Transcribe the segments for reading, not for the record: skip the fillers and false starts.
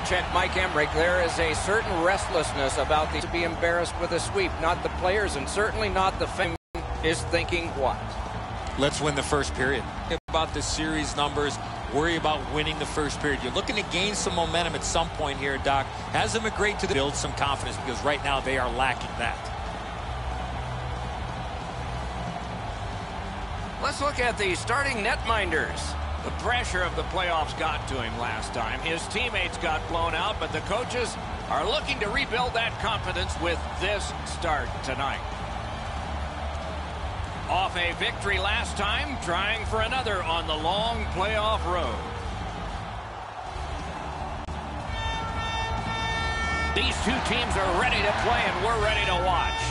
check Mike Emmerich. There is a certain restlessness about these to be embarrassed with a sweep. Not the players and certainly not the fan is thinking what? Let's win the first period. About the series numbers, worry about winning the first period. You're looking to gain some momentum at some point here, Doc. Has them a great to build some confidence because right now they are lacking that. Let's look at the starting netminders. The pressure of the playoffs got to him last time. His teammates got blown out, but the coaches are looking to rebuild that confidence with this start tonight. Off a victory last time, trying for another on the long playoff road. These two teams are ready to play, and we're ready to watch.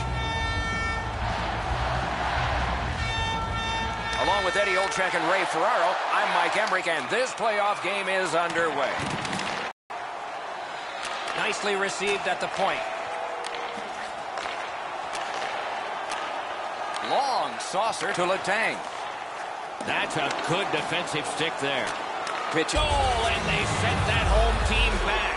Along with Eddie Olczyk and Ray Ferraro, I'm Mike Emmerich, and this playoff game is underway. Nicely received at the point. Long saucer to Letang. That's a good defensive stick there. Pitch. Oh, and they sent that home team back.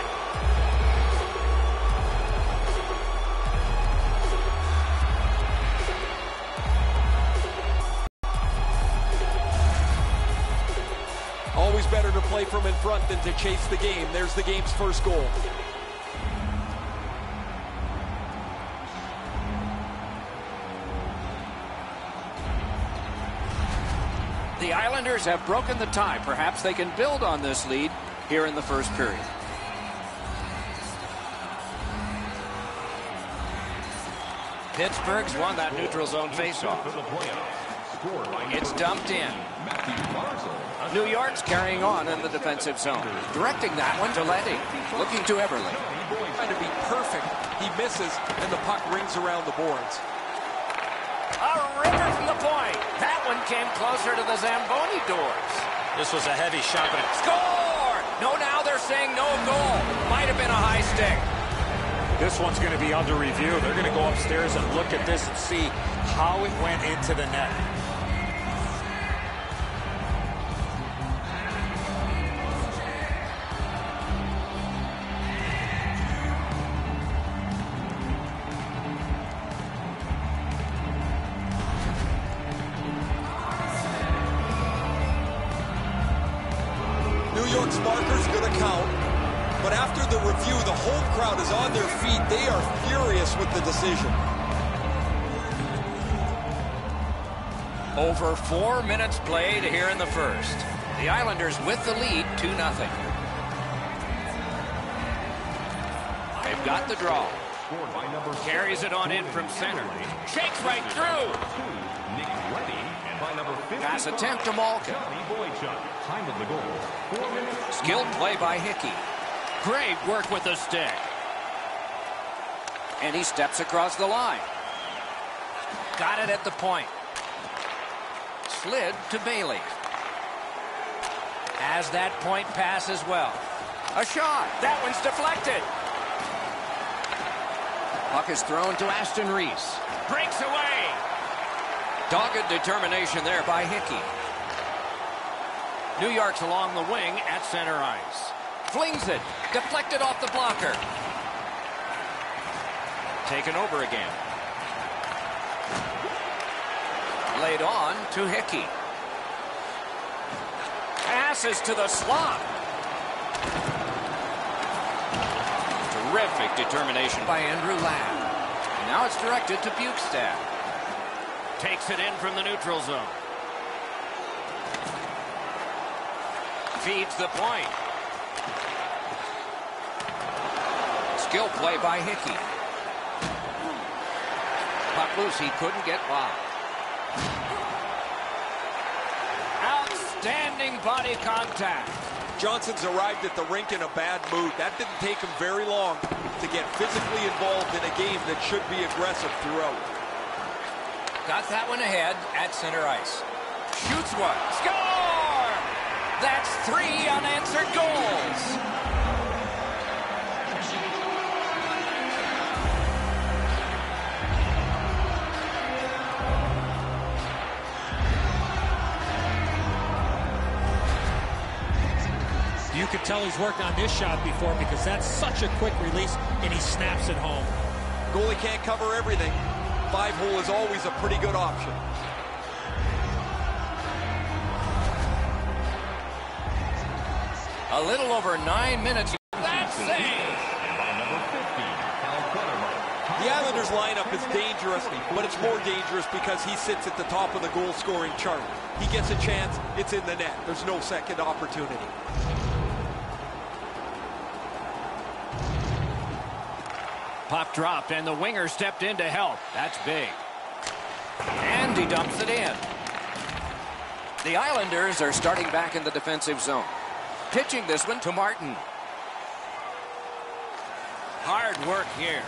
Always better to play from in front than to chase the game. There's the game's first goal. The Islanders have broken the tie. Perhaps they can build on this lead here in the first period. Pittsburgh's won that neutral zone faceoff. It's dumped in. New York's carrying on in the defensive zone. Directing that one to Letty. Looking to Everly. Trying to be perfect. He misses, and the puck rings around the boards. A ripper from the point. That one came closer to the Zamboni doors. This was a heavy shot, but it Score! No, now they're saying no goal. Might have been a high stick. This one's going to be under review. They're going to go upstairs and look at this and see how it went into the net. New York's marker's going to count. But after the review, the home crowd is on their feet. They are furious with the decision. Over 4 minutes played here in the first. The Islanders with the lead, 2-0. They've got the draw. Carries it on in from center. Shakes right through. Pass attempt to Malkin. Skilled play by Hickey. Great work with the stick. And he steps across the line. Got it at the point. Slid to Bailey. Has that point pass as well. A shot. That one's deflected. Puck is thrown to Aston Reese. Breaks away. Dogged determination there by Hickey. New York's along the wing at center ice. Flings it. Deflected off the blocker. Taken over again. Laid on to Hickey. Passes to the slot. Terrific determination by Andrew Ladd. And now it's directed to Bukestad. Takes it in from the neutral zone. Feeds the point. Skill play by Hickey. Puck loose, he couldn't get by. Outstanding body contact. Johnson's arrived at the rink in a bad mood. That didn't take him very long to get physically involved in a game that should be aggressive throughout. Got that one ahead at center ice. Shoots one. Score! That's 3 unanswered goals. You could tell he's worked on this shot before because that's such a quick release, and he snaps it home. Goalie can't cover everything. 5-hole is always a pretty good option. A little over 9 minutes. That's save. The Islanders lineup is dangerous, but it's more dangerous because he sits at the top of the goal-scoring chart. He gets a chance, it's in the net. There's no second opportunity. Puck dropped, and the winger stepped in to help. That's big. And he dumps it in. The Islanders are starting back in the defensive zone. Pitching this one to Martin. Hard work here.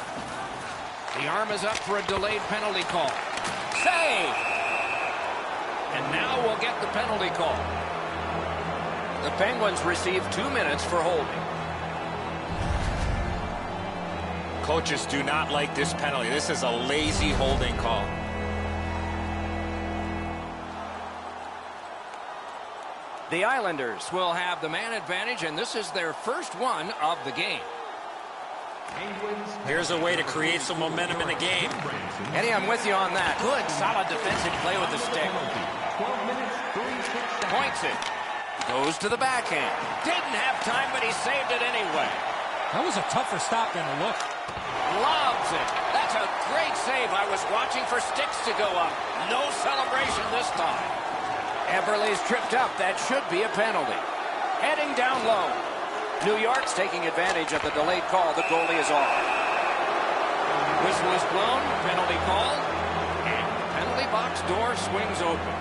The arm is up for a delayed penalty call. Save! And now we'll get the penalty call. The Penguins receive 2 minutes for holding. Coaches do not like this penalty. This is a lazy holding call. The Islanders will have the man advantage, and this is their first one of the game. Here's a way to create some momentum in the game. Eddie, I'm with you on that. Good, solid defensive play with the stick. Points it. Goes to the backhand. Didn't have time, but he saved it anyway. That was a tougher stop than it looked. Loves it. That's a great save. I was watching for sticks to go up. No celebration this time. Eberle's tripped up. That should be a penalty. Heading down low. New York's taking advantage of the delayed call. The goalie is off. Whistle is blown. Penalty called. And the penalty box door swings open.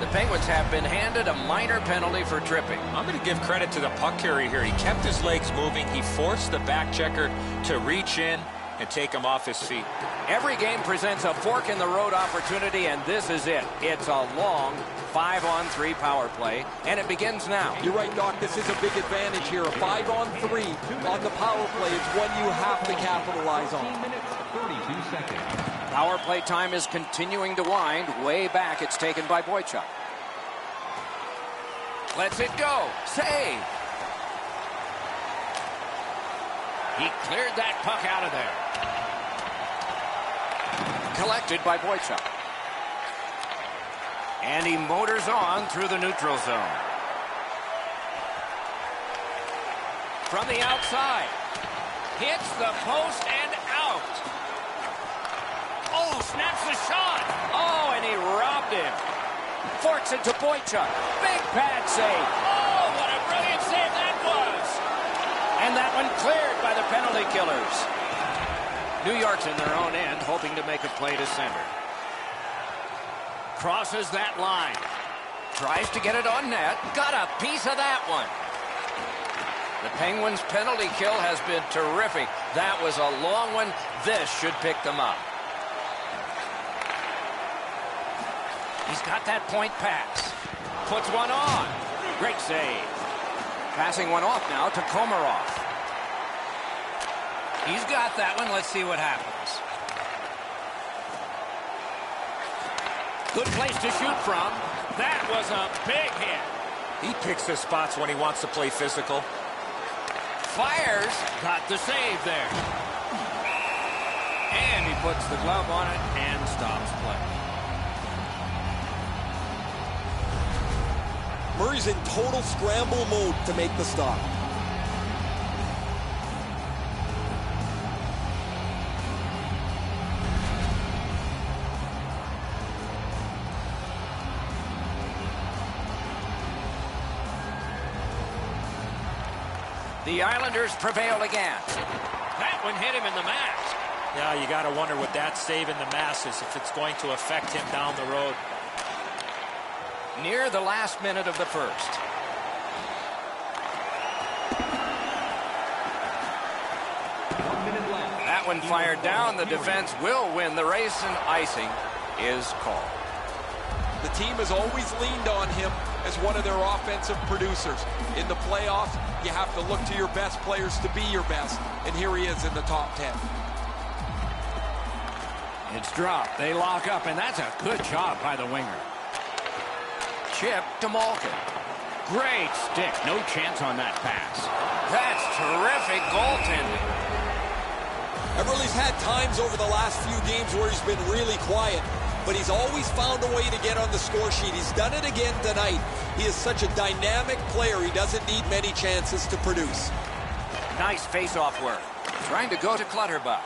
The Penguins have been handed a minor penalty for tripping. I'm going to give credit to the puck carrier here. He kept his legs moving. He forced the back checker to reach in and take him off his feet. Every game presents a fork-in-the-road opportunity, and this is it. It's a long 5-on-3 power play, and it begins now. You're right, Doc. This is a big advantage here. A 5-on-3 on the power play is one you have to capitalize on. 32 seconds. Power play time is continuing to wind. Way back, it's taken by Boychuk. Lets it go. Save. He cleared that puck out of there. Collected by Boychuk. And he motors on through the neutral zone. From the outside. Hits the post and out. Oh, snaps the shot. Oh, and he robbed him. Forks it to Boychuk. Big pad save. Oh, what a brilliant save that was. And that one cleared by the penalty killers. New York's in their own end, hoping to make a play to center. Crosses that line. Tries to get it on net. Got a piece of that one. The Penguins' penalty kill has been terrific. That was a long one. This should pick them up. He's got that point pass. Puts one on. Great save. Passing one off now to Komarov. He's got that one. Let's see what happens. Good place to shoot from. That was a big hit. He picks his spots when he wants to play physical. Fires. Got the save there. And he puts the glove on it and stops play. Murray's in total scramble mode to make the stop. The Islanders prevail again. That one hit him in the mask. Yeah, you got to wonder what that save in the mask is, if it's going to affect him down the road. Near the last minute of the first. That one fired down. The defense will win the race, and icing is called. The team has always leaned on him as one of their offensive producers. In the playoffs, you have to look to your best players to be your best, and here he is in the top 10. It's dropped. They lock up, and that's a good job by the winger. Chip to Malkin. Great stick. No chance on that pass. That's terrific goaltending. Everly's had times over the last few games where he's been really quiet, but he's always found a way to get on the score sheet. He's done it again tonight. He is such a dynamic player. He doesn't need many chances to produce. Nice face-off work. Trying to go to Clutterbuck.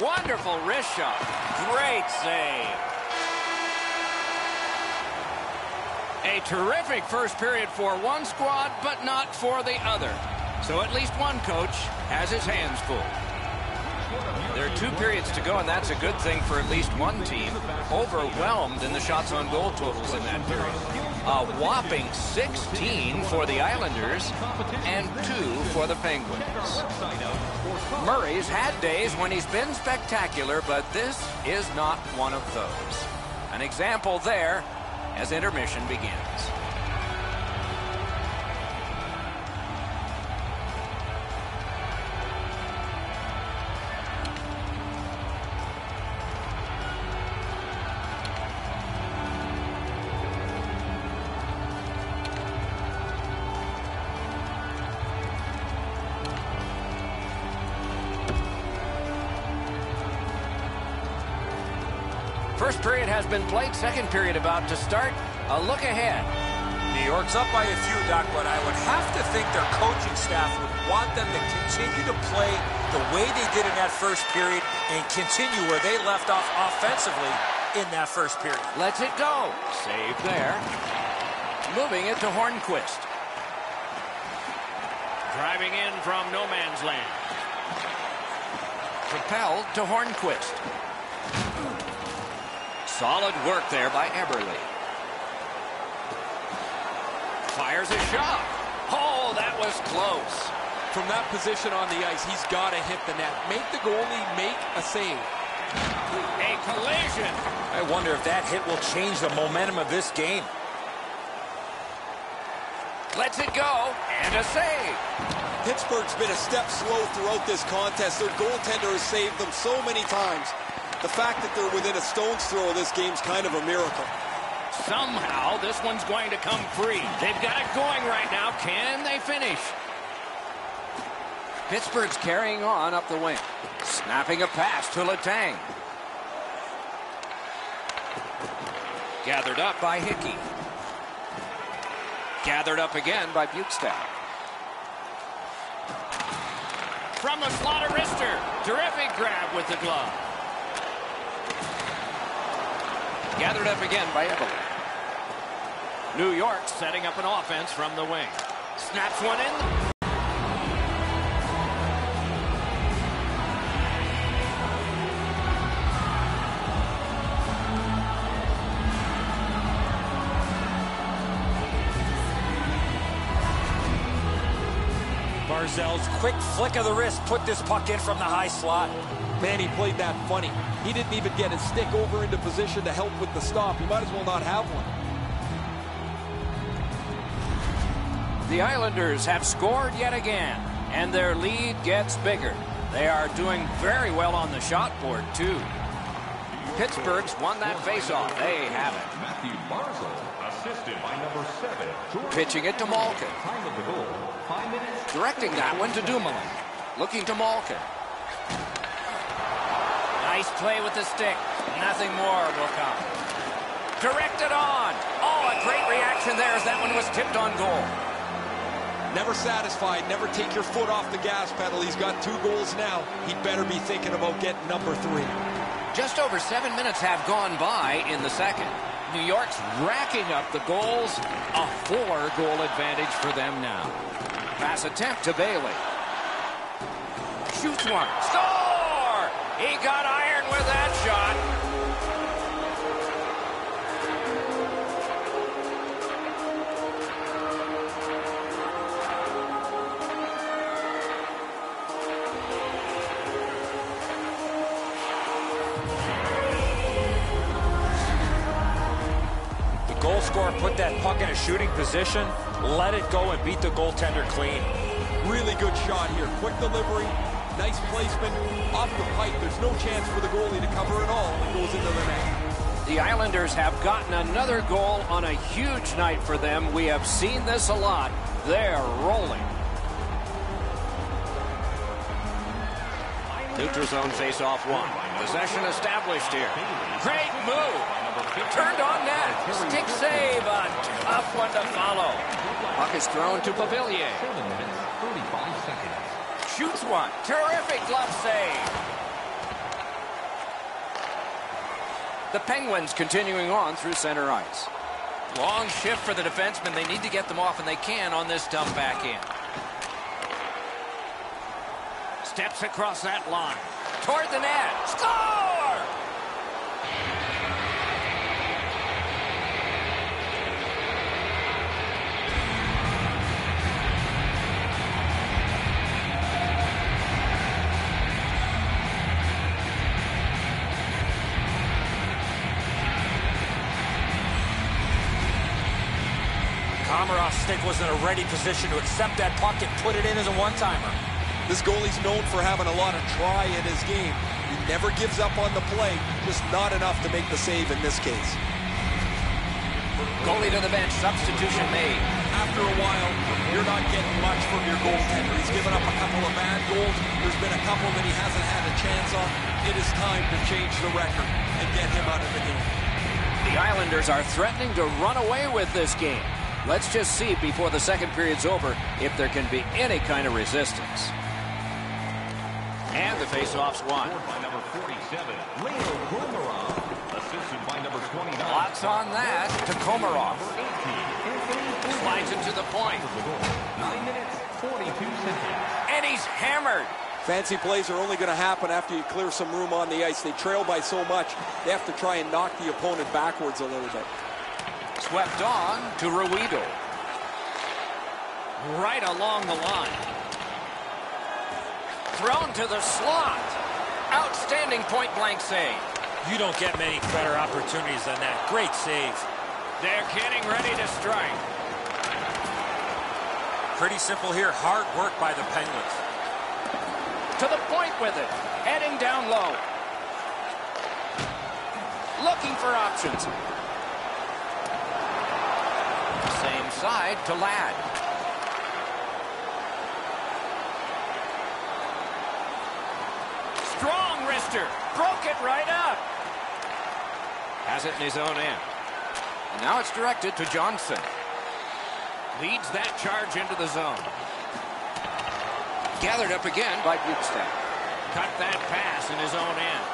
Wonderful wrist shot. Great save. A terrific first period for one squad, but not for the other. So at least one coach has his hands full. There are 2 periods to go, and that's a good thing for at least one team. Overwhelmed in the shots on goal totals in that period. A whopping 16 for the Islanders and 2 for the Penguins. Murray's had days when he's been spectacular, but this is not one of those. An example there as intermission begins. First period has been played. Second period about to start. A look ahead. New York's up by a few, Doc, but I would have to think their coaching staff would want them to continue to play the way they did in that first period and continue where they left off offensively in that first period. Lets it go. Save there. Moving it to Hornquist. Driving in from no man's land. Propelled to Hornquist. Solid work there by Eberle. Fires a shot. Oh, that was close. From that position on the ice, he's got to hit the net. Make the goalie make a save. A collision. I wonder if that hit will change the momentum of this game. Lets it go, and a save. Pittsburgh's been a step slow throughout this contest. Their goaltender has saved them so many times. The fact that they're within a stone's throw of this game's kind of a miracle. Somehow, this one's going to come free. They've got it going right now. Can they finish? Pittsburgh's carrying on up the wing. Snapping a pass to Letang. Gathered up by Hickey. Gathered up again by Bukestad. From the slot of wrister. Terrific grab with the glove. Gathered up again by Eberle. New York setting up an offense from the wing. Snaps one in. Barzal's quick flick of the wrist put this puck in from the high slot. Man, he played that funny. He didn't even get his stick over into position to help with the stop. He might as well not have one. The Islanders have scored yet again, and their lead gets bigger. They are doing very well on the shot board, too. Pittsburgh's won that faceoff. They have it. Matthew Barzal, assisted by number 7. Pitching it to Malkin. Time of the goal, 5 minutes. Directing that one to Dumoulin. Looking to Malkin. Nice play with the stick. Nothing more will come. Directed on. Oh, a great reaction there as that one was tipped on goal. Never satisfied. Never take your foot off the gas pedal. He's got 2 goals now. He'd better be thinking about getting number 3. Just over 7 minutes have gone by in the second. New York's racking up the goals. A 4-goal advantage for them now. Pass attempt to Bailey. Shoots one. Score! He got iron with that shot. Goal scorer put that puck in a shooting position, let it go, and beat the goaltender clean. Really good shot here. Quick delivery, nice placement, off the pipe. There's no chance for the goalie to cover it all. It goes into the net. The Islanders have gotten another goal on a huge night for them. We have seen this a lot. They're rolling. Neutral zone face-off one. Possession established here. Great move. Turned on net. Stick save. A tough one to follow. Puck is thrown to Pavillier. 7 minutes, 35 seconds. Shoots one. Terrific glove save. The Penguins continuing on through center ice. Long shift for the defensemen. They need to get them off, and they can on this dump back in. Steps across that line. Toward the net. Score! Komarov's stick was in a ready position to accept that puck and put it in as a one-timer. This goalie's known for having a lot of try in his game. He never gives up on the play, just not enough to make the save in this case. Goalie to the bench. Substitution made. After a while, you're not getting much from your goaltender. He's given up a couple of bad goals. There's been a couple that he hasn't had a chance on. It is time to change the record and get him out of the game. The Islanders are threatening to run away with this game. Let's just see before the second period's over if there can be any kind of resistance. And the face-off's won. Scored by number 47, Leo Komarov. Assisted by number 29. Lots on that to Komarov. 18, Slides into the point. 9 minutes, 42 seconds. And he's hammered. Fancy plays are only going to happen after you clear some room on the ice. They trail by so much, they have to try and knock the opponent backwards a little bit. Swept on to Ruido. Right along the line. Thrown to the slot. Outstanding point-blank save. You don't get many better opportunities than that. Great save. They're getting ready to strike. Pretty simple here. Hard work by the Penguins. To the point with it. Heading down low. Looking for options. Same side to Ladd. Strong wrister. Broke it right up. Has it in his own end. And now it's directed to Johnson. Leads that charge into the zone. Gathered up again by Bukestad. Cut that pass in his own end.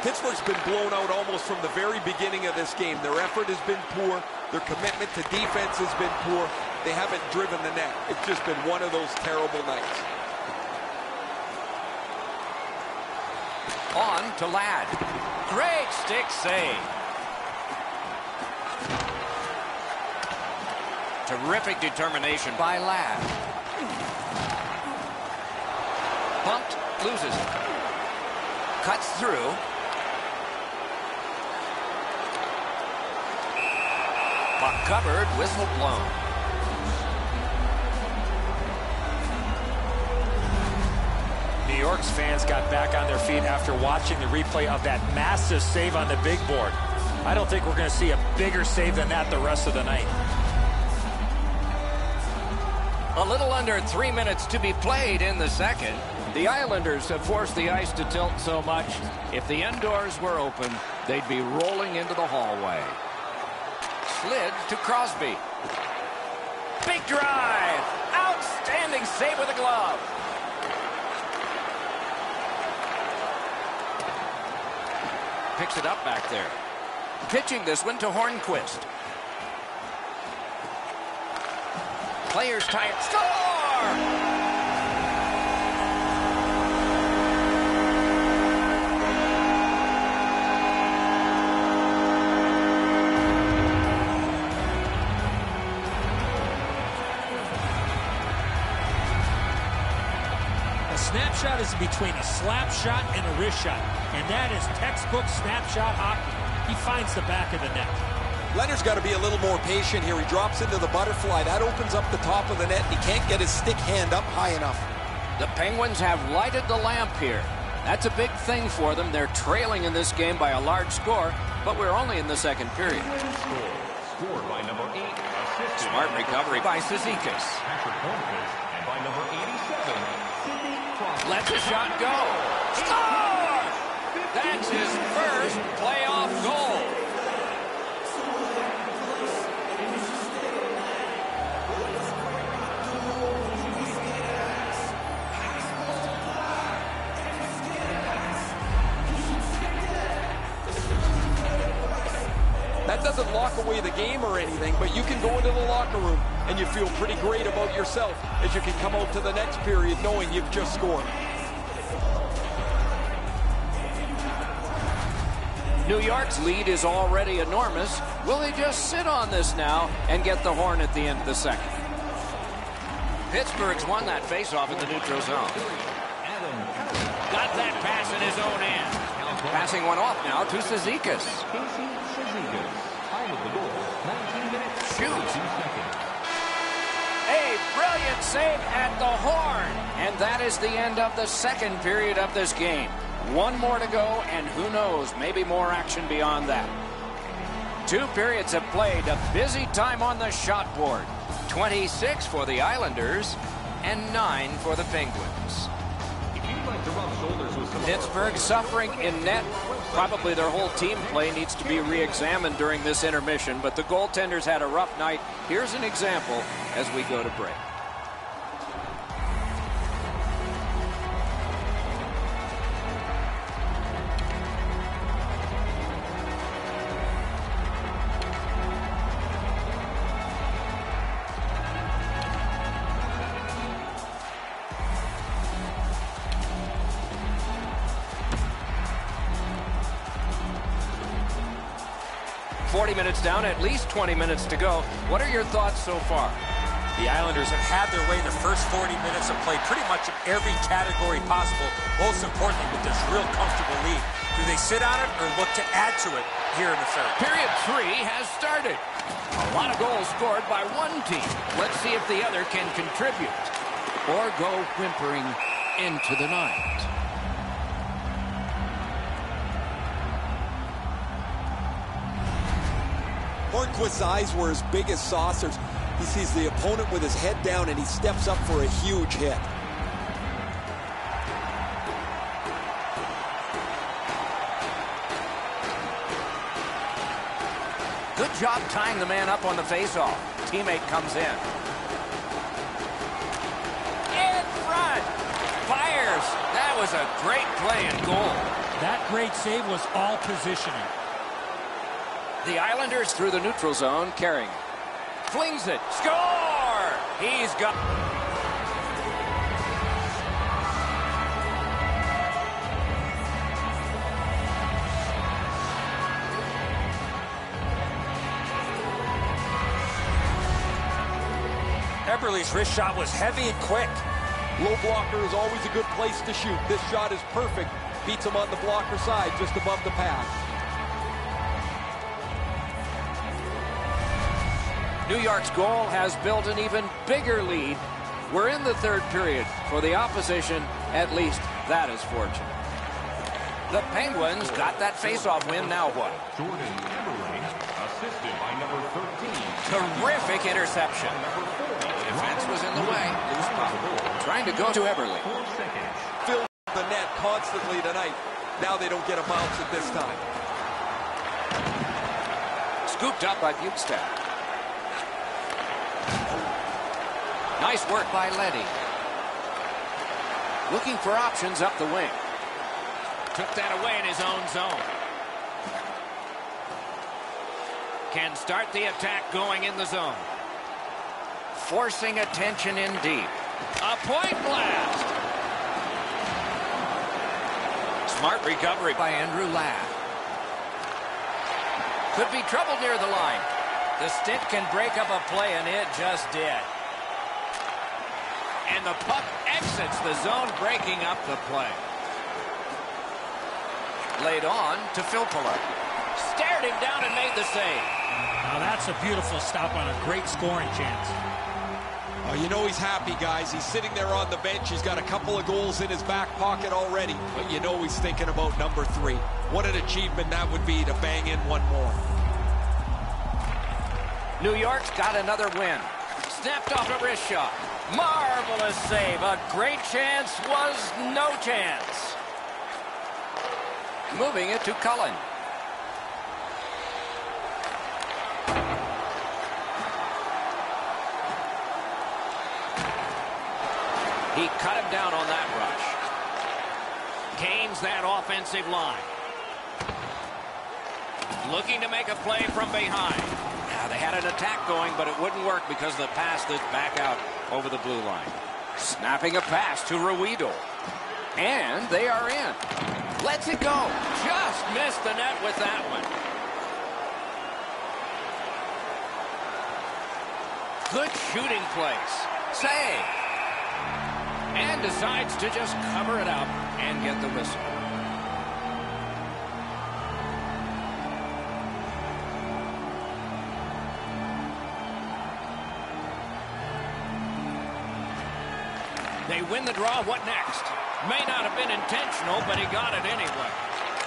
Pittsburgh's been blown out almost from the very beginning of this game. Their effort has been poor. Their commitment to defense has been poor. They haven't driven the net. It's just been one of those terrible nights. On to Ladd. Great stick save. Terrific determination by Ladd. Bumped, loses it. Cuts through. Puck covered, whistle blown. New York's fans got back on their feet after watching the replay of that massive save on the big board. I don't think we're going to see a bigger save than that the rest of the night. A little under 3 minutes to be played in the second. The Islanders have forced the ice to tilt so much. If the indoors were open, they'd be rolling into the hallway. Slid to Crosby. Big drive. Outstanding save with a glove. Picks it up back there. Pitching this one to Hornquist. Players tie it. Score! A snapshot is between a slap shot and a wrist shot, and that is textbook snapshot hockey. He finds the back of the net. Leonard's got to be a little more patient here. He drops into the butterfly. That opens up the top of the net. He can't get his stick hand up high enough. The Penguins have lighted the lamp here. That's a big thing for them. They're trailing in this game by a large score, but we're only in the second period. Scored by number 8, assisted. Smart recovery by Cizikas. Patrick Hornquist, and by number 87, Sidney Crosby. Lets a shot go. Score! That's his first playoff goal. That doesn't lock away the game or anything, but you can go into the locker room and you feel pretty great about yourself as you can come out to the next period knowing you've just scored. New York's lead is already enormous. Will they just sit on this now and get the horn at the end of the second? Pittsburgh's won that faceoff in the neutral zone. Got that pass in his own end. Passing one off now to Cizikas. Time of the goal, 19 minutes, Shoot. 2 seconds. A brilliant save at the horn. And that is the end of the second period of this game. One more to go, and who knows, maybe more action beyond that. 2 periods have played. A busy time on the shot board. 26 for the Islanders and 9 for the Penguins. If you'd like to rub shoulders with some of Pittsburgh suffering in net. Probably their whole team play needs to be re-examined during this intermission, but the goaltenders had a rough night. Here's an example as we go to break. Minutes down, at least 20 minutes to go. What are your thoughts so far? The Islanders have had their way the first 40 minutes of play pretty much in every category possible, most importantly with this real comfortable lead. Do they sit on it or look to add to it here in the third? Period 3 has started. A lot of goals scored by one team. Let's see if the other can contribute or go whimpering into the night. Hornquist's eyes were as big as saucers. He sees the opponent with his head down and he steps up for a huge hit. Good job tying the man up on the faceoff. Teammate comes in. In front. Fires. That was a great play and goal. That great save was all positioning. The Islanders through the neutral zone, carrying it. Flings it. Score! He's got... Eberle's wrist shot was heavy and quick. Low blocker is always a good place to shoot. This shot is perfect. Beats him on the blocker side just above the pass. New York's goal has built an even bigger lead. We're in the third period. For the opposition, at least that is fortunate. The Penguins got that faceoff win. Now what? Jordan Eberle, assisted by number 13. Terrific interception. The defense was in the way. Loose puck. Trying to go to Eberle. 4 seconds. Filled the net constantly tonight. Now they don't get a bounce at this time. Scooped up by Bukestad. Nice work by Leddy. Looking for options up the wing. Took that away in his own zone. Can start the attack going in the zone. Forcing attention in deep. A point blast. Smart recovery by Andrew Ladd. Could be trouble near the line. The stick can break up a play, and it just did. And the puck exits the zone, breaking up the play. Laid on to Filppula. Stared him down and made the save. Now that's a beautiful stop on a great scoring chance. Oh, you know he's happy, guys. He's sitting there on the bench. He's got a couple of goals in his back pocket already. But you know he's thinking about number 3. What an achievement that would be to bang in one more. New York's got another win. Snapped off a wrist shot. Marvelous save. A great chance was no chance. Moving it to Cullen. He cut him down on that rush. Gains that offensive line. Looking to make a play from behind. Now, they had an attack going, but it wouldn't work because of the pass that's back out over the blue line. Snapping a pass to Ruido. And they are in. Lets it go. Just missed the net with that one. Good shooting place. Save. And decides to just cover it up and get the whistle. They win the draw. What next? May not have been intentional, but he got it anyway.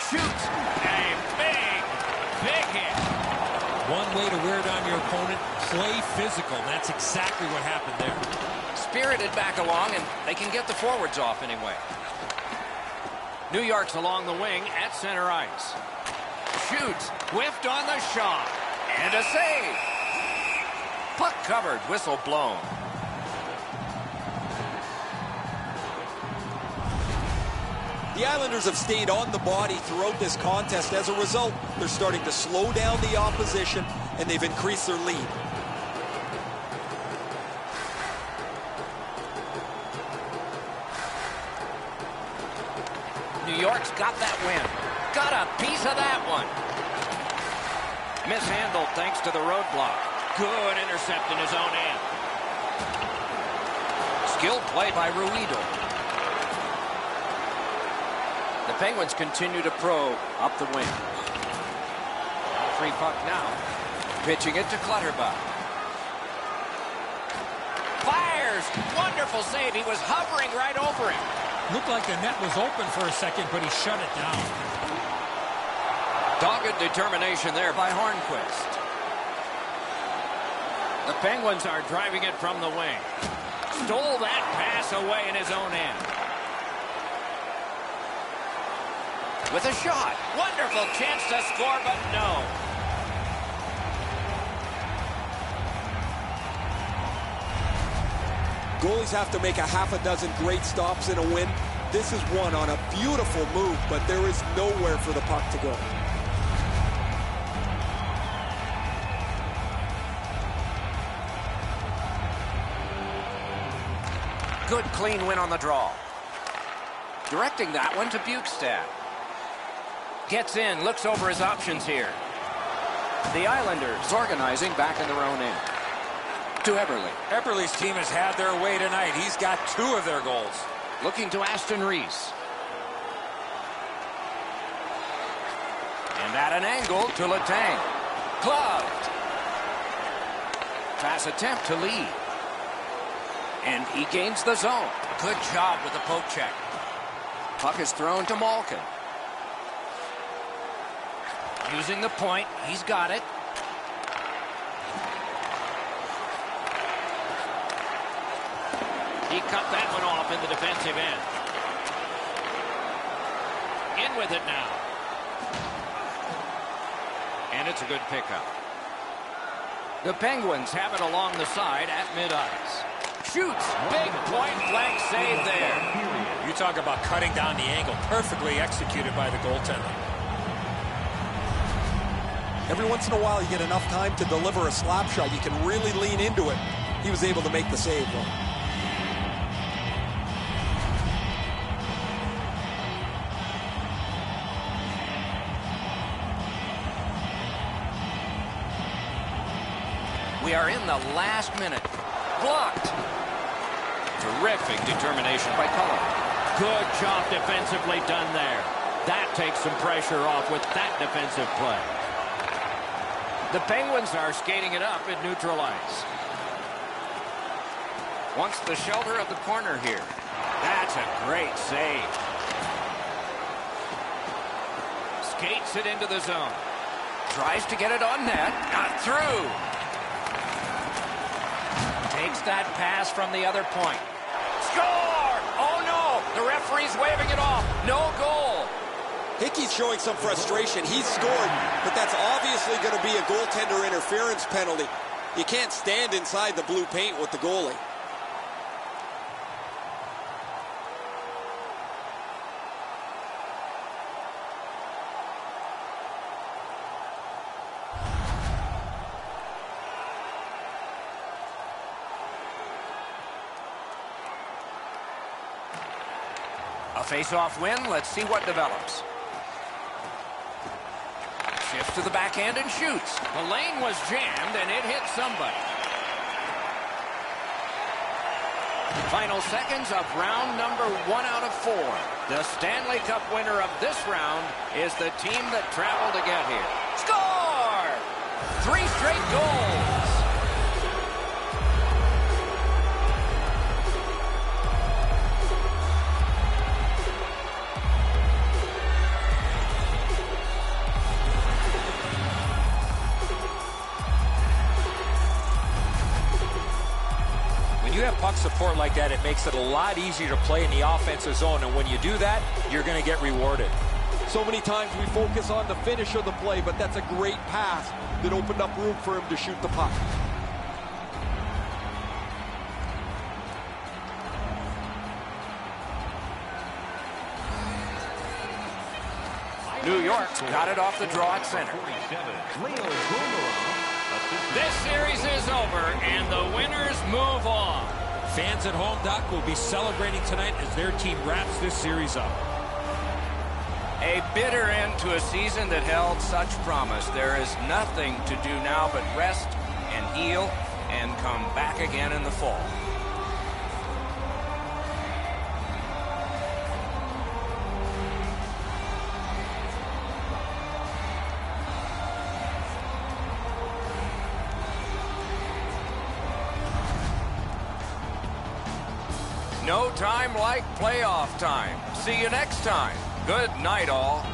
Shoots. A big hit. One way to wear down your opponent, play physical. That's exactly what happened there. Spirited back along, and they can get the forwards off anyway. New York's along the wing at center ice. Shoots. Whiffed on the shot. And a save. Puck covered. Whistle blown. The Islanders have stayed on the body throughout this contest. As a result, they're starting to slow down the opposition, and they've increased their lead. New York's got that win. Got a piece of that one. Mishandled thanks to the roadblock. Good intercept in his own end. Skilled play by Ruido. The Penguins continue to probe up the wing. Free puck now. Pitching it to Clutterbuck. Fires! Wonderful save. He was hovering right over him. Looked like the net was open for a second, but he shut it down. Dogged determination there by Hornquist. The Penguins are driving it from the wing. Stole that pass away in his own end. With a shot. Wonderful chance to score, but no. Goalies have to make a half a dozen great stops in a win. This is one on a beautiful move, but there is nowhere for the puck to go. Good clean win on the draw. Directing that one to Bukestad. Gets in, looks over his options here. The Islanders organizing back in their own end. To Eberle. Eberle's team has had their way tonight. He's got 2 of their goals. Looking to Aston Reese. And at an angle to Letang. Gloved. Pass attempt to Lee. And he gains the zone. Good job with the poke check. Puck is thrown to Malkin. Using the point, he's got it. He cut that one off in the defensive end. In with it now. And it's a good pickup. The Penguins have it along the side at mid-ice. Shoots. Big point-blank save there. You talk about cutting down the angle. Perfectly executed by the goaltender. Every once in a while, you get enough time to deliver a slap shot. You can really lean into it. He was able to make the save, though. We are in the last minute. Blocked. Terrific determination by Cullen. Good job defensively done there. That takes some pressure off with that defensive play. The Penguins are skating it up at neutral ice. Wants the shelter of the corner here. That's a great save. Skates it into the zone. Tries to get it on net. Not through. Takes that pass from the other point. Score! Oh, no! The referee's waving it off. No goal. Hickey's showing some frustration. He's scored, but that's obviously going to be a goaltender interference penalty. You can't stand inside the blue paint with the goalie. A face-off win. Let's see what develops. Shifts to the backhand and shoots. The lane was jammed, and it hit somebody. Final seconds of round number 1 out of 4. The Stanley Cup winner of this round is the team that traveled to get here. Score! 3 straight goals. You have puck support like that, it makes it a lot easier to play in the offensive zone, and when you do that, you're going to get rewarded. So many times we focus on the finish of the play, but that's a great pass that opened up room for him to shoot the puck. New York's got it off the draw at center. This series is over, and the winners move on. Fans at home, Doc, will be celebrating tonight as their team wraps this series up. A bitter end to a season that held such promise. There is nothing to do now but rest and heal and come back again in the fall. No time like playoff time. See you next time. Good night, all.